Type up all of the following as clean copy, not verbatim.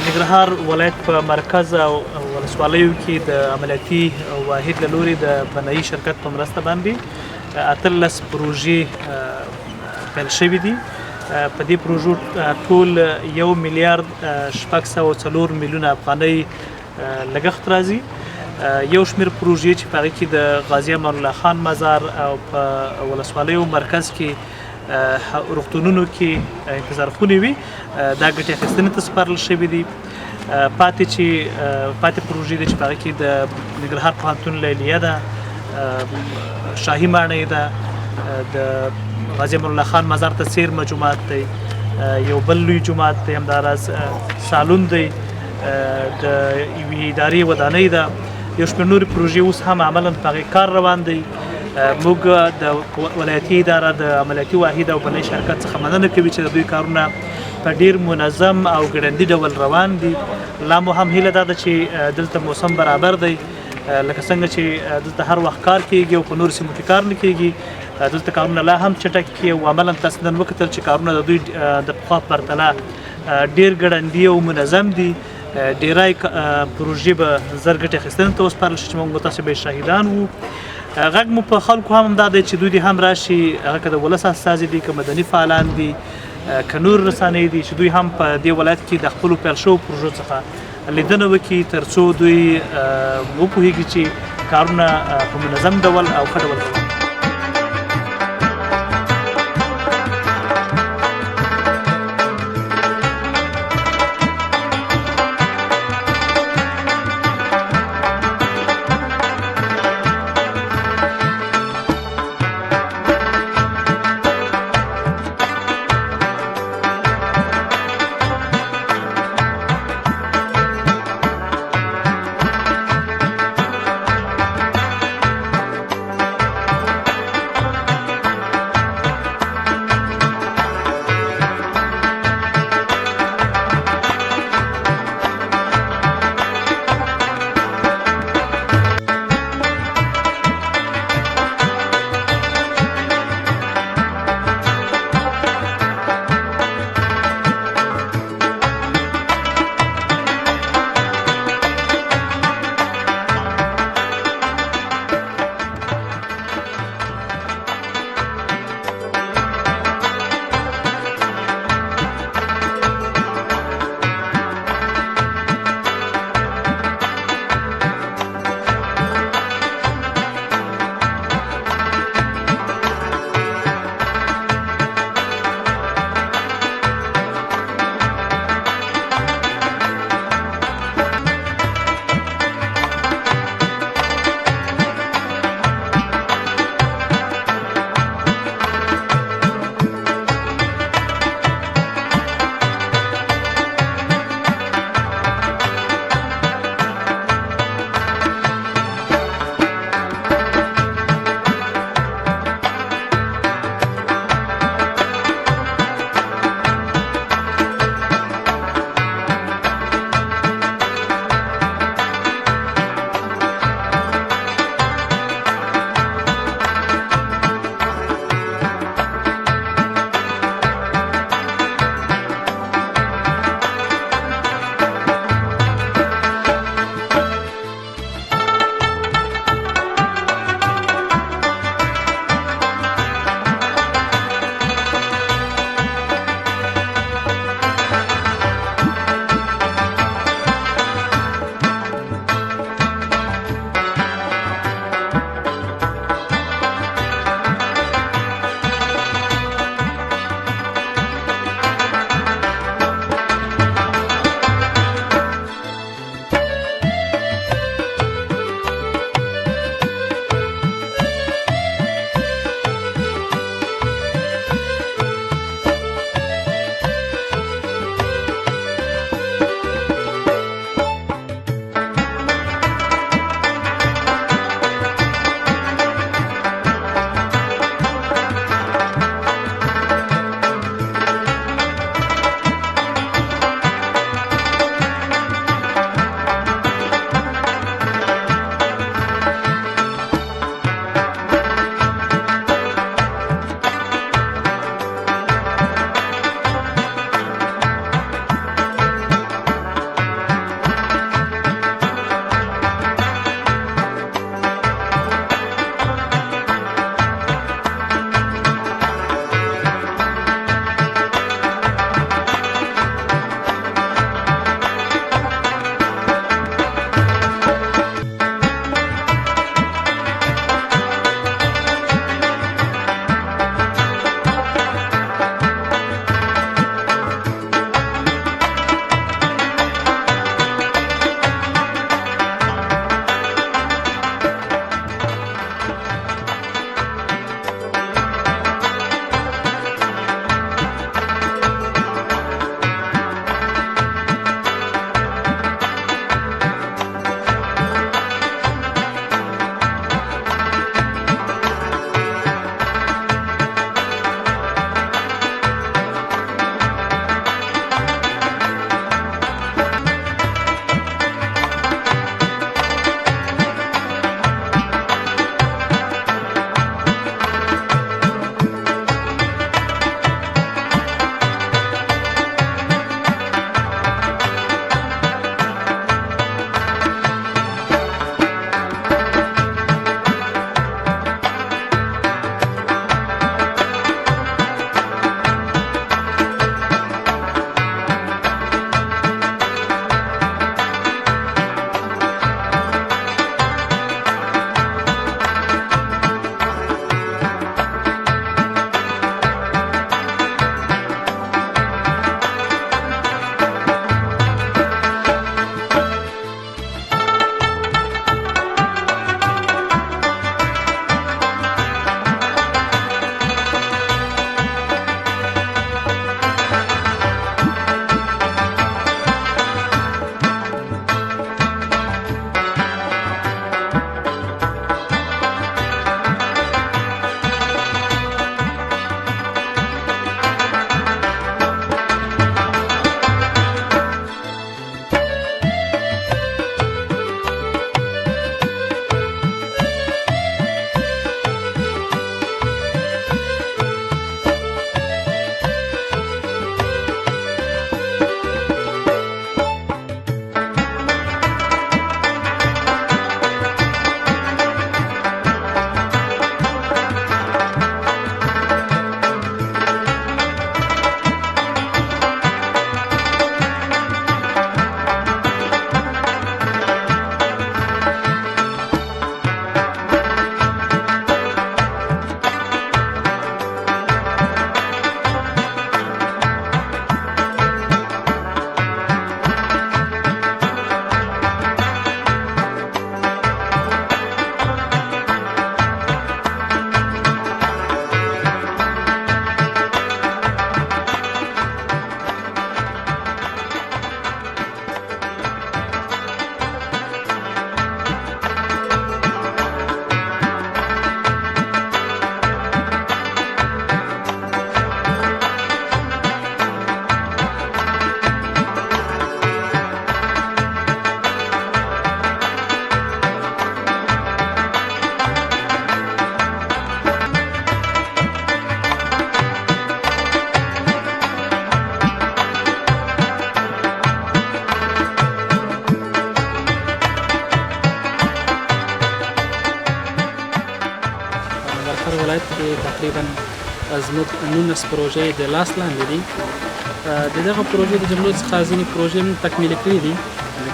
ننګرهار ولایت په مرکز او ولسوالیو کې د عملیاتي واحد له لوري د بنایي شرکت په مرسته باندې 18 پروژې پیل شوي دي. په دې پروژو ټول 1 میلیارډ 604 میلیونه افغانۍ لګښت راځي. یو شمېر پروژې چې په هغې کې د غازي امان الله خان مزار او په ولسوالیو مرکز کې روغتونونو کې انتظار خونې وي، دا ګټې اخیستنې ته سپارل شوي دي. پاتې پروژې دي چې په هغې کې د ننګرهار پوهنتون لیلیه ده، شاهي ماڼۍ ده، د غازي امان الله خان مزار ته څیرمه جومات دی، یو بل لوی جومات دی، همداراز سالون دی، د یوې ادارې ودانۍ ده، یو شمېر نورې پروژې اوس هم عملا په هغې کار روان دی. موږ د ولایتي اداره د عملیاتي واحد او بنایي شرکت څخه مننه کوي چې د دوی کارونه په ډیر منظم او ګړندي ډول روان دي. لا مو هم هیله دا ده چې دلته موسم برابر دی، لکه څنګه چې دلته هر وخت کار کیږي او په نورو سیمو کې کار نه کیږي، دلته کارونه لا هم چټک کیږي او عملا تاسو نن وکتل چې کارونه د دوی د پخوا په پرتله ډیر ګړندي او منظم دي. ډیری پروژې به زر ګټې اخیستنې ته وسپارل شي چې موږ تاسو به شاهدان وو. غږ مو په خلکو هم دا دی چې دوی دې هم راشي، هغه که د ولس استازي دي، که مدني فعالان دي، که نور رسنۍ دي، چې دوی هم په دې ولایت کې د خپلو پیل شوو پروژو څخه لیدنه وکړي تر څو دوی وپوهېږي چې کارونه په منظم ډول او ښه ډول کوي. ننګرهار ولایت کې تقریبا زموږ 19 پروژې د لاس لاندې دي. د دغه پروژې د جملو څخه ځینې پروژې موږ تکمیل کړي دي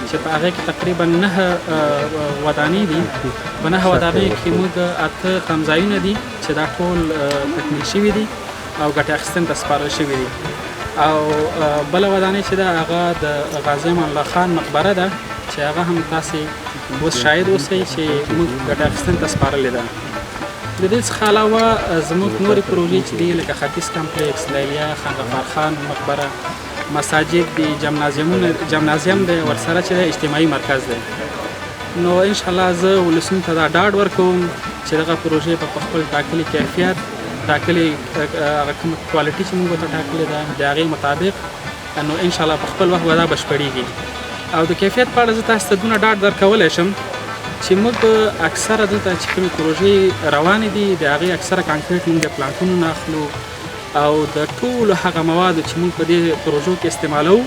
چې په هغې کې تقریبا 9 ودانۍ دي. په 9 ودانۍ کې موږ 8 تمځایونه دي چې دا ټول تکمیل شوي دي او ګټې اخیستنې ته سپارل شوي دي. او بله ودانۍ چې ده هغه د غازي امان الله خان مقبره ده چې هغه هم تاسې اوس شاهد اوسئ چې موږ ګټې اخیستنې ته سپارلې ده. د دې څخه علاوه زموږ نورې پروژې چې دي لکه ختیځ کمپلیکس، لیلیه، خان غفار خان مقبره، مساجد دي، جمنازیم دی، ورسره چې دی اجتماعي مرکز دی. نو انشاءالله زه ولسونو ته دا ډاډ ورکوم چې دغه پروژې په خپل ټاکلي کیفیت، ټاکلي هغه کومه کوالټي چې موږ ورته ټاکلې ده د هغې مطابق نو انشاءالله په خپل وخت به دا بشپړېږي. او د کیفیت په اړه زه تاسو ته دونه ډاډ درکولی شم چې موږ اکثره دلته چې کومې پروژې روانې دي د هغې اکثره کانکریټ موږ د پلانټونو نه اخلو او د ټولو هغه موادو چې موږ په دې پروژو کې استعمالوو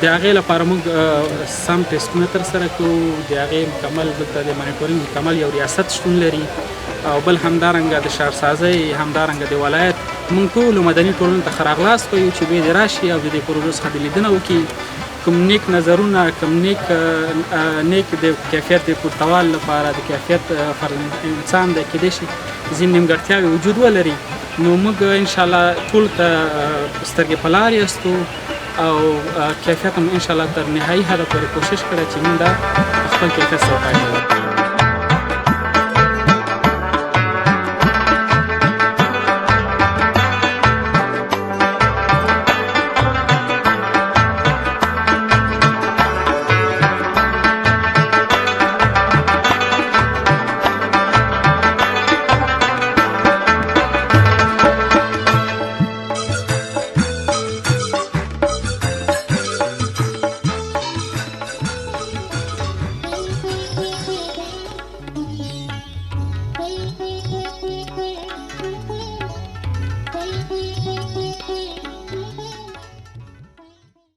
د هغې لپاره موږ سم ټیسټونه ترسره کوو. د هغې مکمل دلته د مانیټورینګ مکمل یو ریاست شتون لري او بل همدارنګه د ښارسازۍ، همدارنګه د ولایت موږ ټولو مدني ټولنو ته ښه راغلاست وایو چې دوی دې راشي او د دې پروژو څخه د لیدنه وکړي. کوم نیک نظرونه، کوم نیک د کیفیت د پورتوال لپاره د کیفیت انسان د کېدای شي ځینې نیمګړتیاوې وجود ولري نو موږ انشاءالله ټول ته سترګې په لار یاستو او کیفیت هم انشاءالله تر نهایي حده پورې کوشش کړی چې موږ دا خپل کیفیت سره وټاکو.